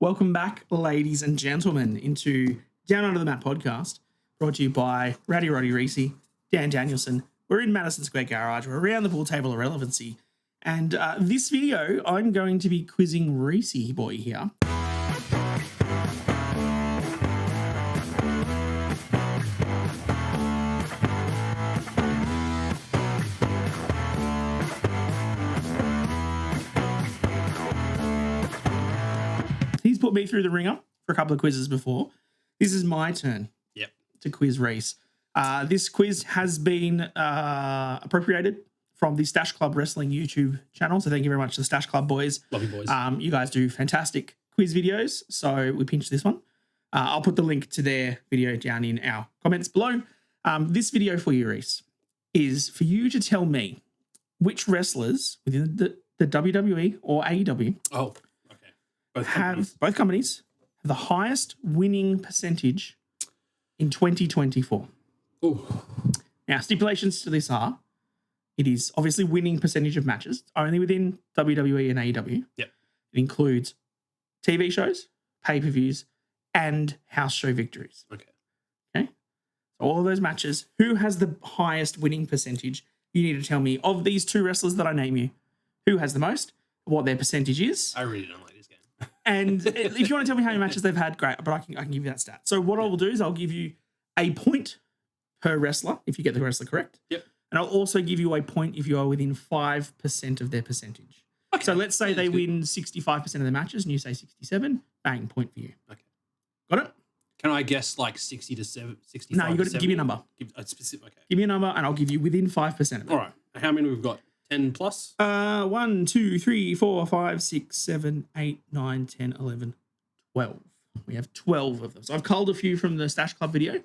Welcome back, ladies and gentlemen, into Down Under the Mat podcast, brought to you by Rowdy Reece, Dan Danielson. We're in Madison Square Garage. We're around the pool table of relevancy. And this video, I'm going to be quizzing Reece boy here. He's put me through the ringer for a couple of quizzes before. This is my turn to quiz Reece. This quiz has been appropriated from the Stache Club Wrestling YouTube channel. So thank you very much to the Stache Club boys. Love you, boys. You guys do fantastic quiz videos. So we pinched this one. I'll put the link to their video down in our comments below. This video for you, Reece, is for you to tell me which wrestlers within the WWE or AEW both companies have the highest winning percentage in 2024. Ooh. Now, stipulations to this are, it is obviously winning percentage of matches, only within WWE and AEW. Yep. It includes TV shows, pay-per-views, and house show victories. Okay. So all of those matches, who has the highest winning percentage? You need to tell me, of these two wrestlers that I name you, who has the most, what their percentage is. I really don't like this game. And if you want to tell me how many matches they've had, great, but I can give you that stat. So what I will do is I'll give you a point per wrestler if you get the wrestler correct. Yep. And I'll also give you a point if you are within 5% of their percentage. Okay. So let's say they win 65% of the matches and you say 67, bang, point for you. Okay. Got it? Can I guess like 60 to 65? No, you got to give me a number. Give a specific. Okay. Give me a number and I'll give you within 5% of it. All right. How many we've got? 10 plus? 1, 2, 3, 4, 5, 6, 7, 8, 9, 10, 11, 12. We have 12 of them. So I've culled a few from the Stache Club video.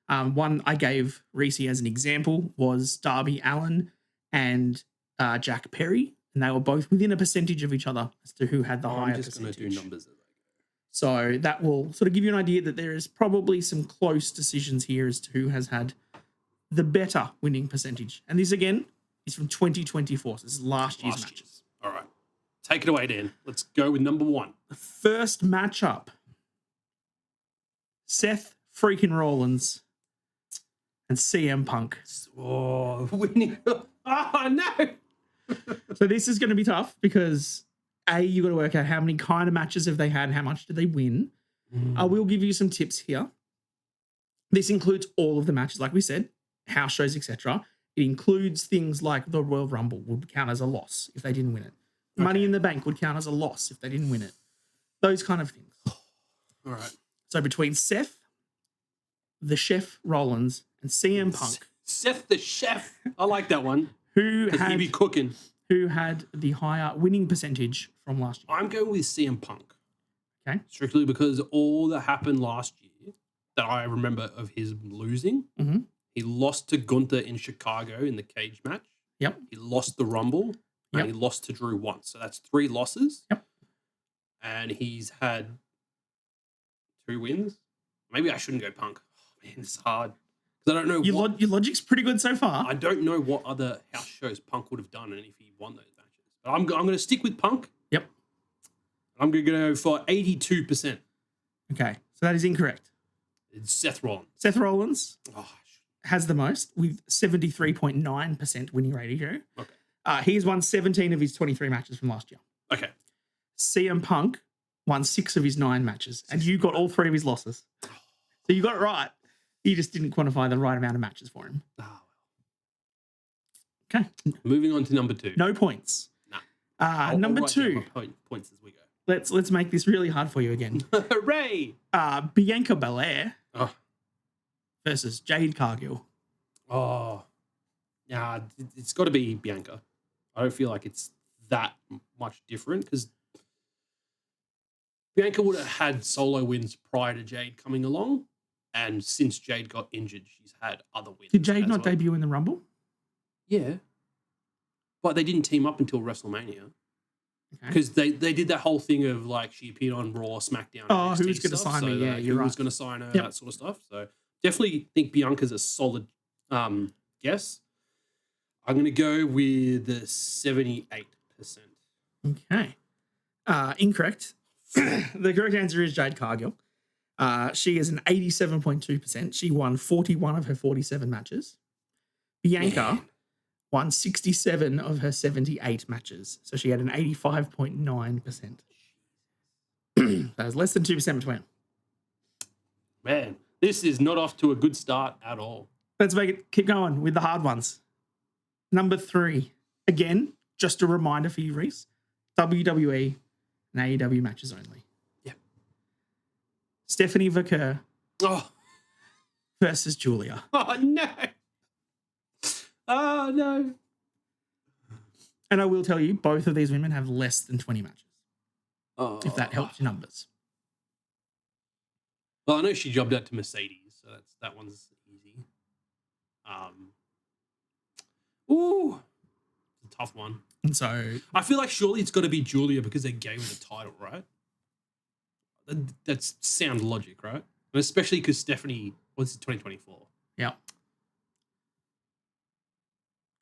One I gave Reece as an example was Darby Allin and Jack Perry, and they were both within a percentage of each other as to who had the higher percentage. I'm just going to do numbers. So that will sort of give you an idea that there is probably some close decisions here as to who has had the better winning percentage. And this, again, is from 2024. So this is last year's matches. All right. Take it away, Dan. Let's go with number one. The first matchup, Seth freaking Rollins and CM Punk. Oh, winning. Oh, no. So this is going to be tough because, A, you got to work out how many kind of matches have they had and how much did they win. I will give you some tips here. This includes all of the matches, like we said, house shows, etc. It includes things like the Royal Rumble would count as a loss if they didn't win it. Okay. Money in the Bank would count as a loss if they didn't win it. Those kind of things. All right. So between Seth, the Chef Rollins, and CM Punk. Seth the Chef. I like that one. Who he be cooking. Who had the higher winning percentage from last year? I'm going with CM Punk. Okay. Strictly because all that happened last year that I remember of his losing. Mm-hmm. He lost to Gunther in Chicago in the cage match. Yep. He lost the Rumble. And he lost to Drew once. So that's 3 losses. Yep. And he's had 2 wins. Maybe I shouldn't go Punk. Oh, man, it's hard. Because I don't know your logic's pretty good so far. I don't know what other house shows Punk would have done and if he won those matches. But I'm going to stick with Punk. Yep. I'm going to go for 82%. Okay. So that is incorrect. It's Seth Rollins. Seth Rollins has the most with 73.9% winning ratio. Okay. He's won 17 of his 23 matches from last year. Okay. CM Punk won 6 of his 9 matches, and you got all 3 of his losses. So you got it right. You just didn't quantify the right amount of matches for him. Oh. Okay. Moving on to number 2. No points. Nah. Number 2. Points as we go. Let's make this really hard for you again. Hooray! Bianca Belair versus Jade Cargill. Oh. Yeah, it's got to be Bianca. I don't feel like it's that much different because Bianca would have had solo wins prior to Jade coming along. And since Jade got injured, she's had other wins. Did Jade not debut in the Rumble? Yeah. But they didn't team up until WrestleMania. Because they did that whole thing of like she appeared on Raw, SmackDown. Oh, who's going to sign me? Yeah, you're right. Who's going to sign her, that sort of stuff. So definitely think Bianca's a solid guess. I'm going to go with the 78%. Okay. Incorrect. The correct answer is Jade Cargill. She is an 87.2%. She won 41 of her 47 matches. Bianca won 67 of her 78 matches. So she had an 85.9%. That was less than 2% between them. Man, this is not off to a good start at all. Let's keep going with the hard ones. Number 3. Again, just a reminder for you, Reece. WWE and AEW matches only. Yep. Stephanie Vaquer versus Julia. Oh, no. Oh, no. And I will tell you, both of these women have less than 20 matches. Oh. If that helps your numbers. Well, I know she jobbed out to Meh-cedes, so that one's easy. Ooh, it's a tough one. And so I feel like surely it's got to be Julia because they gave her the title, right? That's sound logic, right? And especially because Stephanie, what's it, 2024? Yeah.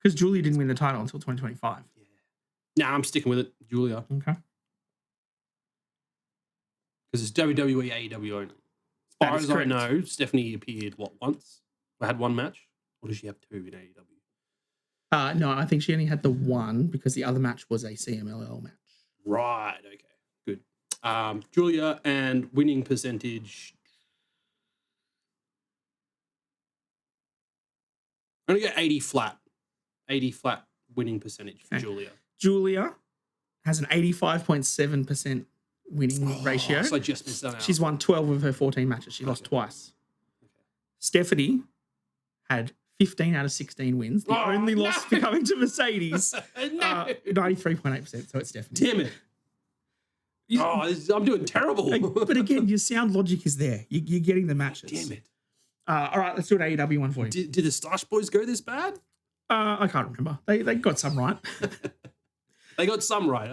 Because Julia didn't win the title until 2025. Yeah. Nah, I'm sticking with it, Julia. Okay. Because it's WWE, AEW only. As far as I know, Stephanie appeared, once? Or had one match? Or does she have 2 in AEW? No, I think she only had the one because the other match was a CMLL match. Right, okay. Good. Julia and winning percentage. I'm going to go 80 flat. 80 flat winning percentage for Julia. Julia has an 85.7% winning ratio. So I just missed that out. She's won 12 of her 14 matches. She lost twice. Okay. Stephanie had 15 out of 16 wins. The only loss coming to Meh-cedes. 93.8%. So it's Stephanie. Damn it. I'm doing terrible. But again, your sound logic is there. You're getting the matches. Damn it. All right, let's do an AEW one for you. Did the Stache boys go this bad? I can't remember. They got some right. They got some right.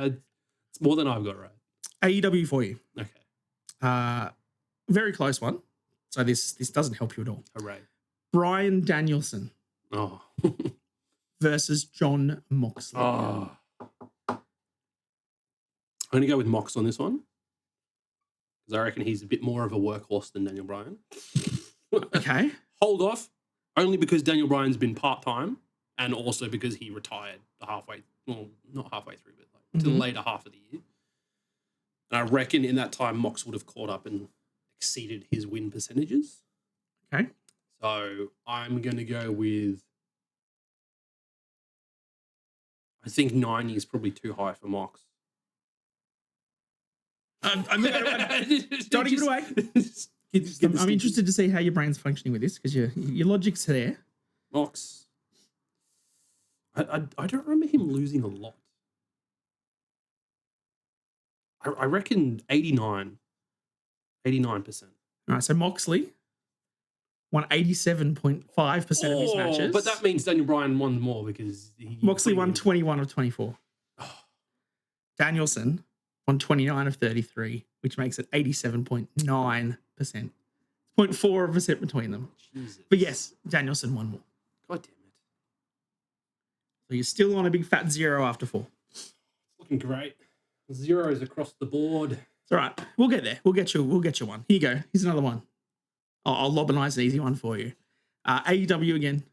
It's more than I've got right. AEW for you. Okay. Very close one. So this doesn't help you at all. Hooray. Bryan Danielson versus Jon Moxley. I'm going to go with Mox on this one because I reckon he's a bit more of a workhorse than Daniel Bryan. Okay. Hold off, only because Daniel Bryan's been part-time and also because he retired halfway, well, not halfway through, but like to the later half of the year. And I reckon in that time, Mox would have caught up and exceeded his win percentages. Okay. So I'm going to go with, I think 90 is probably too high for Mox. Don't give it away. I'm interested to see how your brain's functioning with this because your logic's there. Mox. I don't remember him losing a lot. I reckon 89%. All right, so Moxley won 87.5% of his matches. But that means Daniel Bryan won more because Moxley won 21 of 24. Danielson won 29 of 33, which makes it 87.9%. 0.4% between them. Jesus. But yes, Danielson won more. God damn it. So you're still on a big fat 0 after 4. Looking great. Zeros across the board. It's all right. We'll get there. We'll get you one. Here you go. Here's another one. I'll lob a nice easy one for you. AEW again.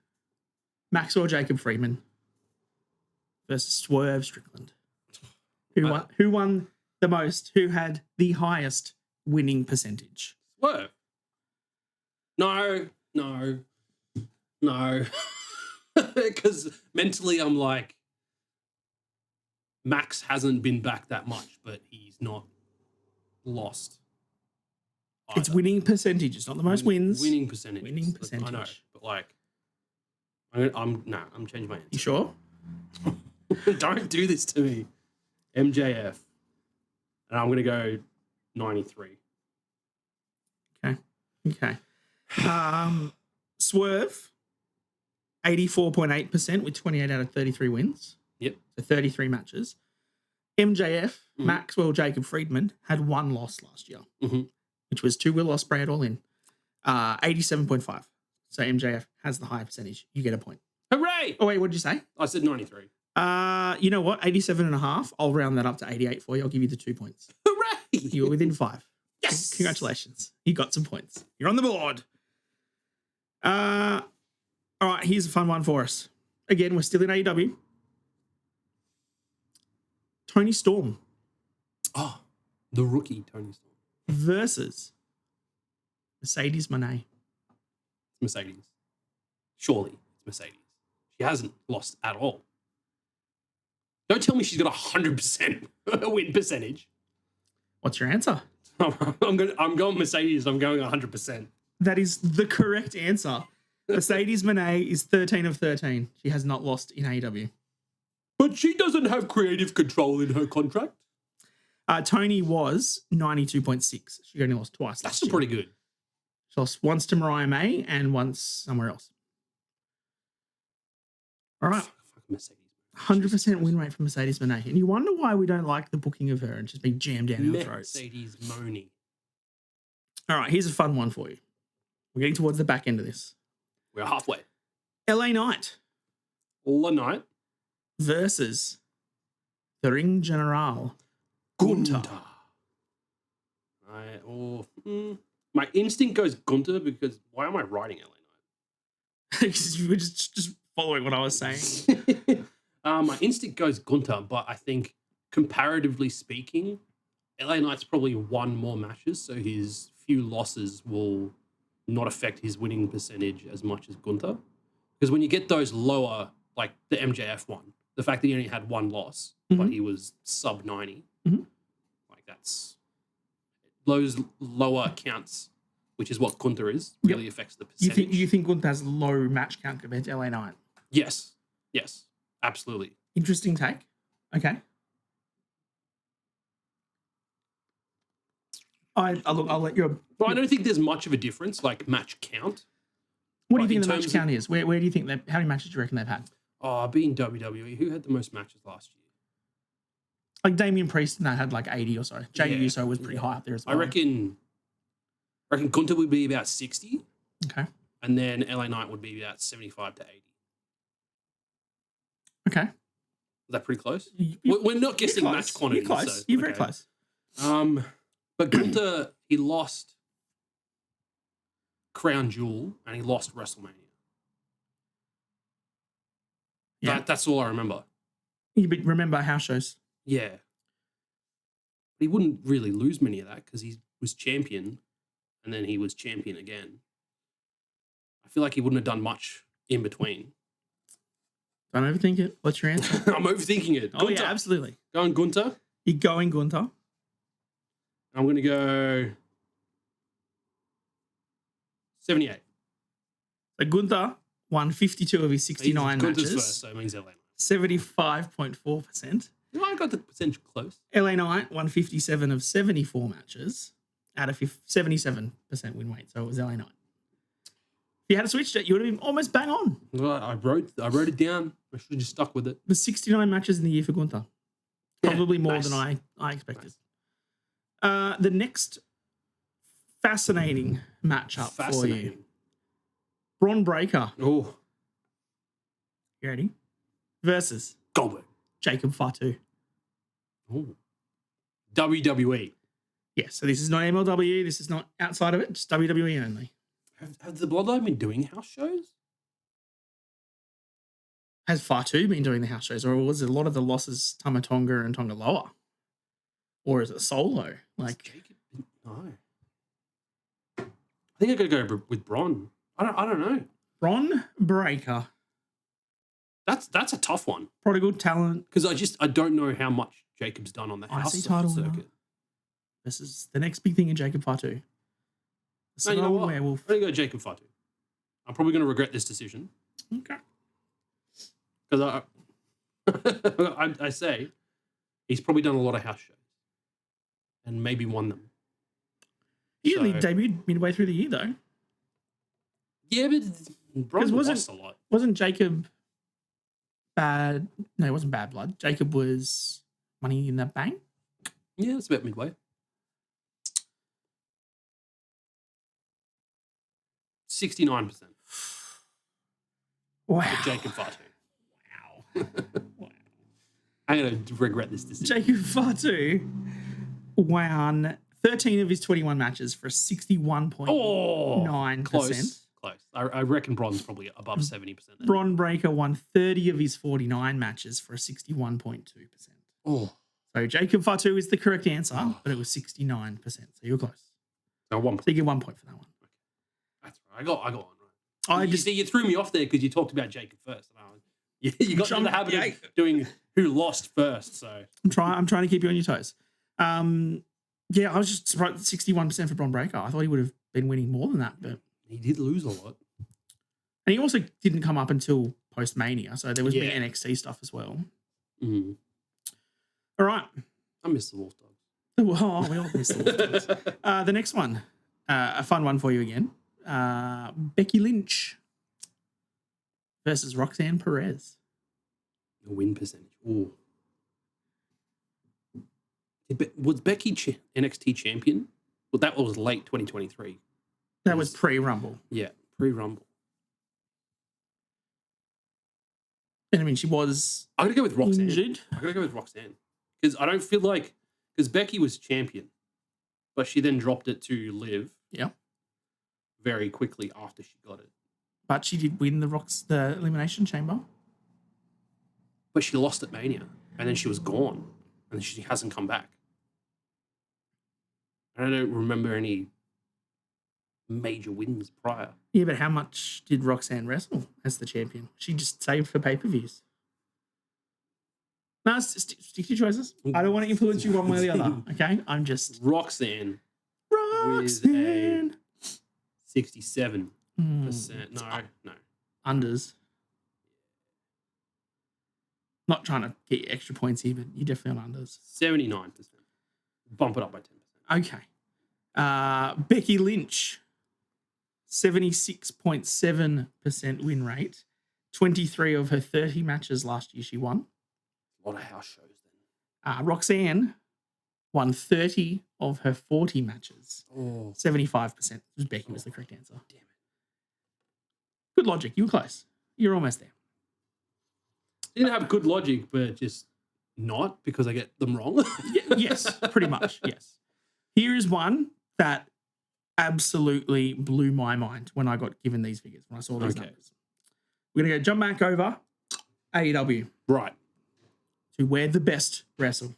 Maxwell Jacob Friedman versus Swerve Strickland. Who won the most? Who had the highest winning percentage? Swerve. No. Because mentally I'm like, Max hasn't been back that much, but he's not lost. Either. It's winning percentage. It's not the most wins. Winning percentage. Winning percentage. I know, but like, I'm changing my answer. You sure? Don't do this to me. MJF. And I'm going to go 93. Okay. Swerve, 84.8% with 28 out of 33 wins. Yep. So 33 matches. MJF, Maxwell Jacob Friedman, had 1 loss last year, which was to Will Ospreay at All In. 87.5. So MJF has the higher percentage. You get a point. Hooray! Oh, wait, what did you say? I said 93. You know what? 87.5. I'll round that up to 88 for you. I'll give you the 2 points. Hooray! You were within 5. Yes. Congratulations. You got some points. You're on the board. All right, here's a fun one for us. Again, we're still in AEW. Toni Storm Oh, the rookie Tony Storm. versus Mercedes Moné. Mercedes. Surely it's Mercedes. She hasn't lost at all. Don't tell me she's got 100% win percentage. What's your answer? I'm going Mercedes. I'm going 100%. That is the correct answer. Mercedes Moné is 13 of 13. She has not lost in AEW. But she doesn't have creative control in her contract. Toni was 92.6. She only lost twice. That's last year. pretty good. She lost once to Mariah May and once somewhere else. All right. Fuck Mercedes. 100% win rate for Mercedes Moné. And you wonder why we don't like the booking of her and she's been jammed down our throats. Mercedes Moany. All right, here's a fun one for you. We're getting towards the back end of this. We're halfway. LA Knight All night. versus the Ring General Gunter. My instinct goes Gunter because why am I writing LA You were just following what I was saying. Knight? My instinct goes Gunter, but I think comparatively speaking, LA Knight's probably won more matches, so his few losses will not affect his winning percentage as much as Gunter. Because when you get those lower, like the MJF one, the fact that he only had one loss, but he was sub 90, like that's those lower counts, which is what Gunter is, really affects the percentage. You think Gunter has low match count compared to LA Knight? Yes, absolutely. Interesting take. Okay. I'll let you. But I don't think there's much of a difference, like match count. What do you think the match count is? Where do you think how many matches do you reckon they've had? Oh, being WWE, who had the most matches last year? Like Damian Priest and that had like 80 or so. Jey Uso was pretty high up there as well. I reckon Gunter would be about 60. Okay. And then LA Knight would be about 75 to 80. Okay. Is that pretty close? We're not guessing match quantity. You're close. So, you're very close. But Gunter, he lost Crown Jewel and he lost WrestleMania. Yeah. That's all I remember. You remember house shows? Yeah. He wouldn't really lose many of that because he was champion and then he was champion again. I feel like he wouldn't have done much in between. Don't overthink it. What's your answer? I'm overthinking it. Oh, yeah, absolutely. Going Gunter. You're going Gunter. I'm going to go 78. So Gunter won 52 of his 69 Gunter's matches. first, so it means LA Knight. 75.4%. I got the percentage close. LA Knight won 57 of 74 matches out of 77% win rate. So it was LA Knight. If you had switched it, you would have been almost bang on. Well, I wrote it down. I should have just stuck with it. It was 69 matches in the year for Gunter. Probably more than I expected. Nice. The next fascinating matchup for you. Braun Breaker. Oh. You ready? Versus Goldberg. Jacob Fatu. Ooh. WWE. Yeah, so this is not MLW. This is not outside of it. Just WWE only. Have the Bloodline been doing house shows? Has Fatu been doing the house shows, or was it a lot of the losses Tama Tonga and Tonga Loa? Or is it solo? Like, no. I think I gotta go with Braun. I don't know. Braun Breaker. That's a tough one. Prodigal talent. Because I don't know how much Jacob's done on the house title circuit. This is the next big thing in Jacob Fatu. No, you know what? Werewolf. I'm gonna go Jacob Fatu. I'm probably gonna regret this decision. Okay. Because I say he's probably done a lot of house shows and maybe won them. He only debuted midway through the year, though. Yeah, but Braun lost a lot. Wasn't Jacob bad? No, it wasn't Bad Blood. Jacob was Money in the Bank. Yeah, it's about midway. 69%. Wow. For Jacob Fatu. Wow. I'm going to regret this decision. Jacob Fatu won 13 of his 21 matches for a 61.9%. Close. I reckon Bron's probably above 70%. Bron Breakker won 30 of his 49 matches for a 61.2%. Oh. So Jacob Fatu is the correct answer, but it was 69%. So you're close. So 1 point. So you get 1 point for that one. That's right. I got one right. You threw me off there because you talked about Jacob first. You got in the habit of doing who lost first. So I'm trying to keep you on your toes. Yeah, I was just surprised 61% for Bron Breakker. I thought he would have been winning more than that, but he did lose a lot. And he also didn't come up until post-Mania, so there was big NXT stuff as well. Mm. All right. I miss the Wolf Dogs. Oh, we all miss the Wolf Dogs. The next one, a fun one for you again. Becky Lynch versus Roxanne Perez. The win percentage. Ooh. Was Becky NXT champion? Well, that was late 2023. That was pre-Rumble. Yeah, pre-Rumble. And I mean, she was I'm going to go with Roxanne. injured. I'm going to go with Roxanne. Because I don't feel like... Because Becky was champion, but she then dropped it to Liv. Yeah. Very quickly after she got it. But she did win the Elimination Chamber. But she lost at Mania. And then she was gone. And she hasn't come back. And I don't remember any major wins prior. Yeah, but how much did Roxanne wrestle as the champion? She just saved for pay-per-views. No, stick to your choices. I don't want to influence you one way or the other, okay? I'm just... Roxanne. With a 67%. No. Unders. Not trying to get you extra points here, but you're definitely on unders. 79%. Bump it up by 10%. Okay. Becky Lynch, 76.7% win rate. 23 of her 30 matches last year she won. A lot of house shows then. Roxanne won 30 of her 40 matches. Oh. 75%. Becky was the correct answer. Damn it. Good logic. You were close. You're almost there. Didn't have good logic, but just not because I get them wrong. Yes, pretty much. Yes. Here is one that absolutely blew my mind when I got given these figures, when I saw these numbers. We're going to jump back over AEW. Right. To where the best wrestle.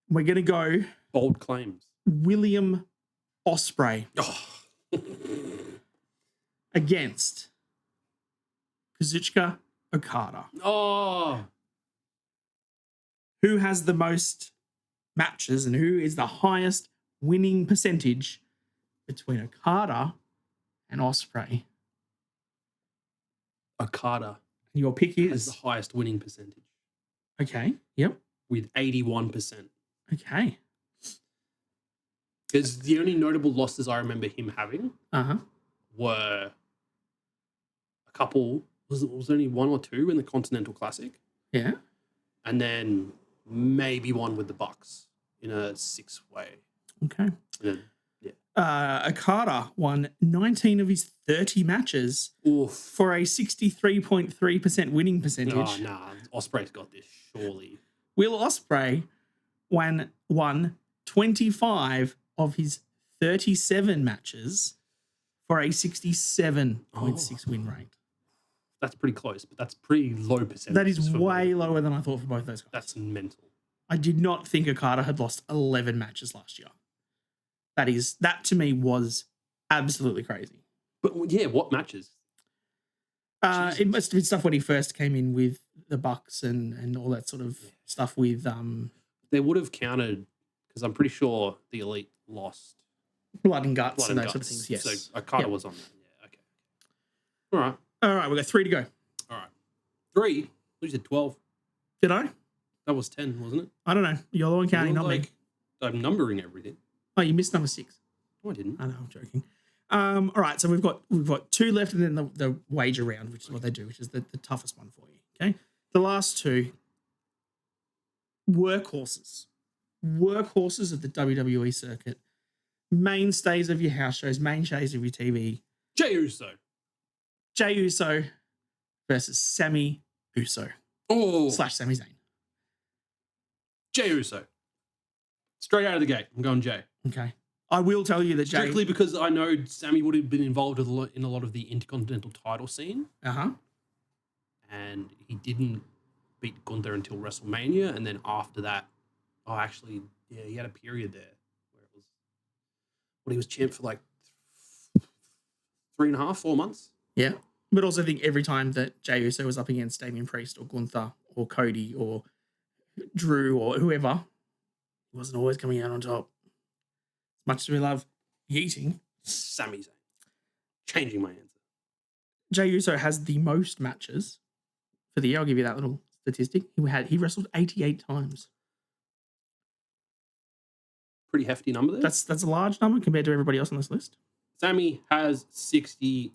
We're going to go... Bold claims. William Ospreay. Oh. Against Kazuchika Okada. Oh. Who has the most matches and who is the highest winning percentage between Okada and Ospreay? Okada. Your pick has is the highest winning percentage. Okay. Yep. With 81%. Okay. Because the only notable losses I remember him having were a couple. Was only one or two in the Continental Classic. Yeah. And then maybe one with the Bucks in a 6-way. Okay. Okada won 19 of his 30 matches for a 63.3% winning percentage. Oh, nah. Ospreay's got this, surely. Will Ospreay won 25 of his 37 matches for a 67.6 win rate. That's pretty close, but that's pretty low percentage. That is way lower than I thought for both those guys. That's mental. I did not think Okada had lost 11 matches last year. That to me was absolutely crazy. But yeah, what matches? It must have been stuff when he first came in with the Bucks and all that sort of stuff with They would have counted because I'm pretty sure the Elite lost Blood and Guts and those sort of things. Yes. So Okada was on that. Yeah, okay. All right. All right, we've got 3 to go. All right. 3? You said 12. Did I? That was 10, wasn't it? I don't know. You're the one counting, not me. I'm numbering everything. Oh, you missed number 6. No, I didn't. I know, I'm joking. All right, so we've got 2 left and then the wager round, which is what they do, which is the toughest one for you. Okay. The last 2 workhorses of the WWE circuit, mainstays of your house shows, mainstays of your TV. Jey Uso versus Sami Uso. Oh. / Sami Zayn. Jey Uso. Straight out of the gate, I'm going Jay. Okay. I will tell you that Jay... Strictly because I know Sami would have been involved in a lot of the Intercontinental title scene. Uh-huh. And he didn't beat Gunther until WrestleMania. And then after that, he had a period there where it was... He was champ for like 3.5, 4 months. Yeah. But also I think every time that Jey Uso was up against Damian Priest or Gunther or Cody or Drew or whoever, he wasn't always coming out on top. As much as we love yeeting. Sami Zayn. Changing my answer. Jey Uso has the most matches for the year. I'll give you that little statistic. He wrestled 88 times. Pretty hefty number there. That's a large number compared to everybody else on this list. Sami has 66%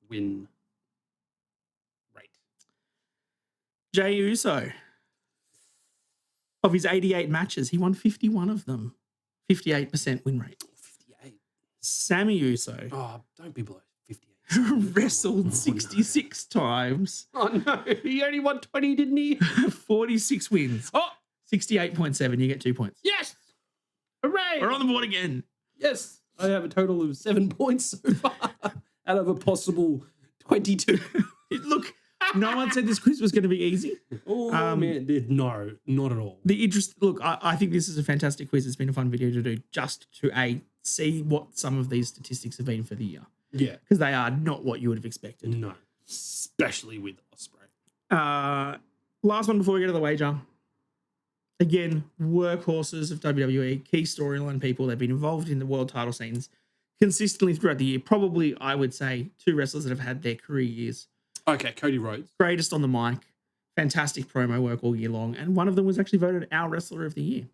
win rate. Jey Uso, of his 88 matches, he won 51 of them. 58% win rate. 58. Sami Uso. Oh, don't be below 58. Wrestled 66 times. Oh, no. He only won 20, didn't he? 46 wins. Oh! 68.7. You get 2 points. Yes! Hooray! We're on the board again. Yes. I have a total of 7 points so far out of a possible 22. Look, no one said this quiz was going to be easy. Oh, man. No, not at all. Look, I think this is a fantastic quiz. It's been a fun video to do just to see what some of these statistics have been for the year. Yeah. Because they are not what you would have expected. No. Especially with Ospreay. Last one before we get to the wager. Again, workhorses of WWE, key storyline people. They've been involved in the world title scenes consistently throughout the year. Probably, I would say, 2 wrestlers that have had their career years. Okay, Cody Rhodes. Greatest on the mic. Fantastic promo work all year long. And one of them was actually voted our wrestler of the year.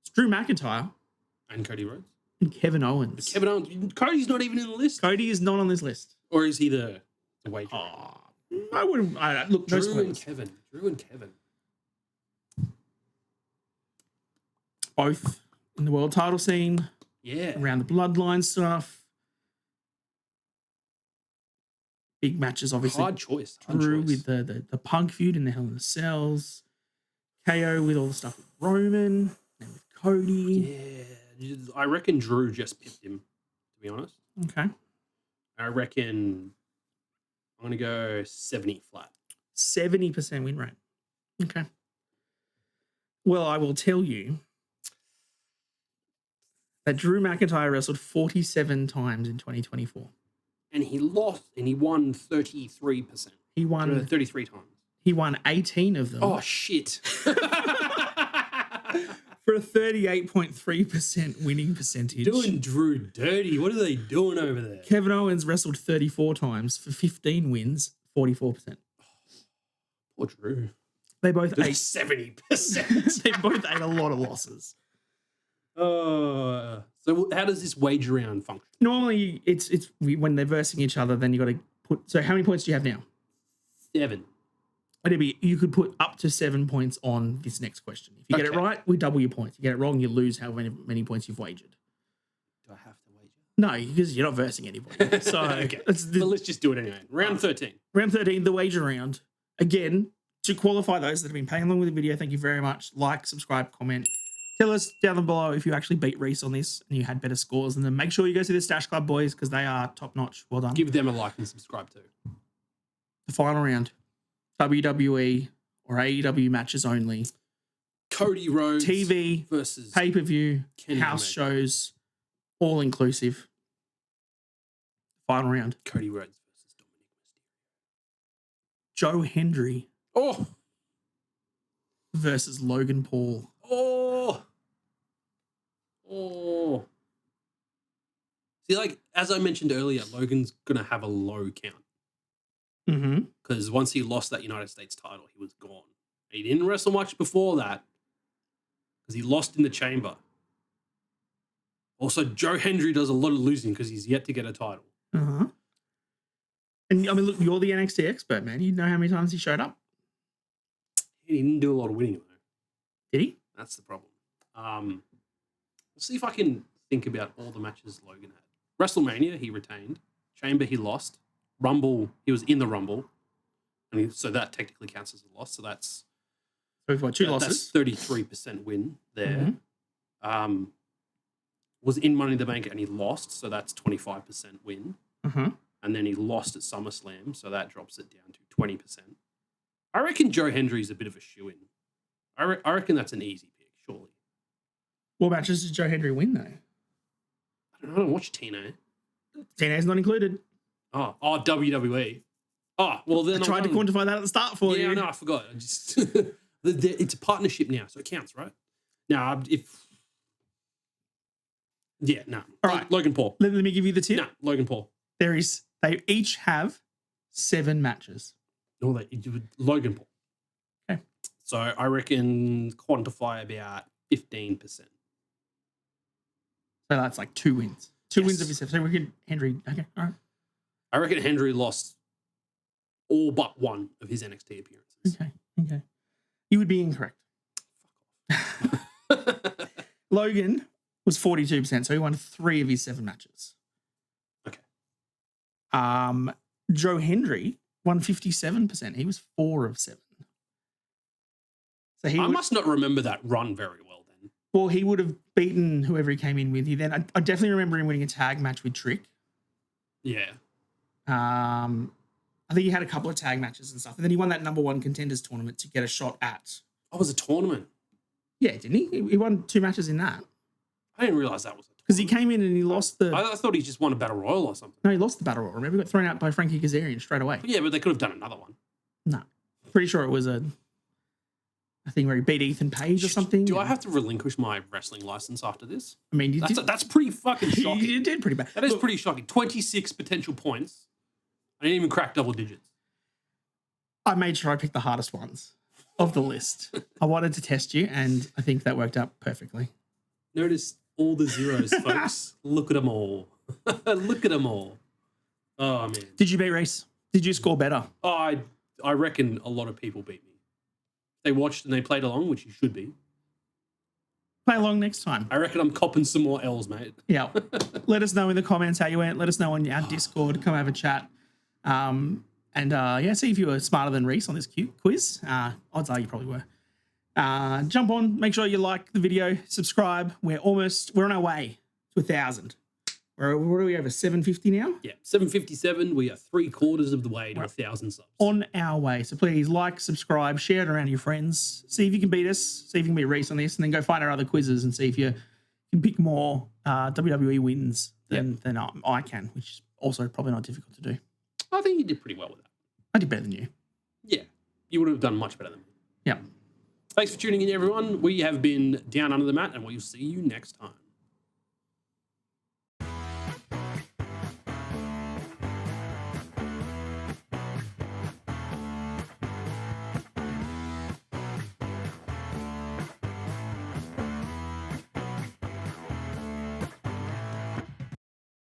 It's Drew McIntyre. And Cody Rhodes. And Kevin Owens. Kevin Owens. Cody's not even in the list. Cody is not on this list. Or is he the wager? I wouldn't. Look, no Drew and spoilers. Kevin. Drew and Kevin. Both in the world title scene. Yeah. Around the bloodline stuff. Big matches, obviously. Hard choice. Drew with the Punk feud in the Hell in the Cells. KO with all the stuff with Roman and with Cody. Yeah. I reckon Drew just pipped him, to be honest. Okay. I reckon I'm going to go 70 flat. 70% win rate. Okay. Well, I will tell you that Drew McIntyre wrestled 47 times in 2024. And he lost, and he won 33%. He won 33 times. He won 18 of them. Oh, shit. For a 38.3% winning percentage. Doing Drew dirty. What are they doing over there? Kevin Owens wrestled 34 times for 15 wins, 44%. Poor Drew. They both ate 70%. They both ate a lot of losses. So how does this wager round function? Normally, it's when they're versing each other, then you got to put. So how many points do you have now? 7. You could put up to 7 points on this next question. If you get it right, we double your points. You get it wrong, you lose how many points you've wagered. Do I have to wager? No, because you're not versing anybody. So okay. Let's just do it anyway. Round 13. Round 13, the wager round. Again, to qualify those that have been playing along with the video, thank you very much. Like, subscribe, comment. Tell us down below if you actually beat Reece on this and you had better scores. And then make sure you go see the Stache Club boys because they are top notch. Well done. Give them a like and subscribe too. The final round. WWE or AEW matches only. Cody Rhodes TV versus pay-per-view, Kenny house Omega. shows, all inclusive. Final round. Cody Rhodes versus Dominic Mysterio. Joe Hendry versus Logan Paul. See, like, as I mentioned earlier, Logan's going to have a low count. Mm-hmm. Because once he lost that United States title, he was gone. He didn't wrestle much before that because he lost in the chamber. Also, Joe Hendry does a lot of losing because he's yet to get a title. Uh-huh. And, I mean, look, you're the NXT expert, man. You know how many times he showed up? He didn't do a lot of winning, though. Did he? That's the problem. Let's see if I can think about all the matches Logan had. WrestleMania, he retained. Chamber, he lost. Rumble, he was in the Rumble. So that technically counts as a loss. So that's So we've got two losses. That's 33% win there. Was in Money in the Bank and he lost, so that's 25% win. And then he lost at SummerSlam, so that drops it down to 20%. I reckon Joe Hendry's a bit of a shoo-in. I reckon that's an easy pick, surely. What matches did Joe Hendry win, though? I don't watch TNA. TNA's not included. Oh, WWE. Oh, well, then I tried to quantify that at the start for you. Yeah, no, I forgot. I just it's a partnership now, so it counts, right? Now, no. All right. Logan Paul. Let me give you the tip. No, Logan Paul. They each have 7 matches. No, Logan Paul. Okay. So I reckon quantify about 15%. So that's like 2 wins. 2 wins of his 7. So we could Hendry. Okay, all right. I reckon Hendry lost all but one of his NXT appearances. Okay. You would be incorrect. Logan was 42%, so he won 3 of his 7 matches. Okay. Joe Hendry won 57%. He was 4 of 7. So I must not remember that run very well then. Well, he would have beaten whoever he came in with. I definitely remember him winning a tag match with Trick. Yeah. I think he had a couple of tag matches and stuff. And then he won that number 1 contenders tournament to get a shot at. Oh, it was a tournament? Yeah, didn't he? He won 2 matches in that. I didn't realize that was a tournament. Because he came in and he lost the... I thought he just won a Battle Royal or something. No, he lost the Battle Royal. Remember, he got thrown out by Frankie Kazarian straight away. Yeah, but they could have done another one. No. Pretty sure it was a thing where he beat Ethan Page or something. Do I have to relinquish my wrestling license after this? I mean, that's pretty fucking shocking. You did pretty bad. That is pretty shocking. 26 potential points. I didn't even crack double digits. I made sure I picked the hardest ones of the list. I wanted to test you, and I think that worked out perfectly. Notice all the zeros, folks. Look at them all. Look at them all. Oh, man. Did you beat Reece? Did you score better? Oh, I reckon a lot of people beat me. They watched and they played along, which you should be. Play along next time. I reckon I'm copping some more L's, mate. Yeah. Let us know in the comments how you went. Let us know on our Discord. Come have a chat. See if you were smarter than Reece on this quiz. Odds are you probably were. Jump on. Make sure you like the video. Subscribe. We're on our way to 1,000. What do we have? 750 now? Yeah, 757. We are 3/4 of the way to 1,000 subs. On our way. So please like, subscribe, share it around to your friends. See if you can beat us. See if you can beat Reece on this, and then go find our other quizzes and see if you can pick more WWE wins than I can, which is also probably not difficult to do. I think you did pretty well with that. I did better than you. Yeah, you would have done much better than me. Yeah. Thanks for tuning in, everyone. We have been Down Under the Mat, and we'll see you next time.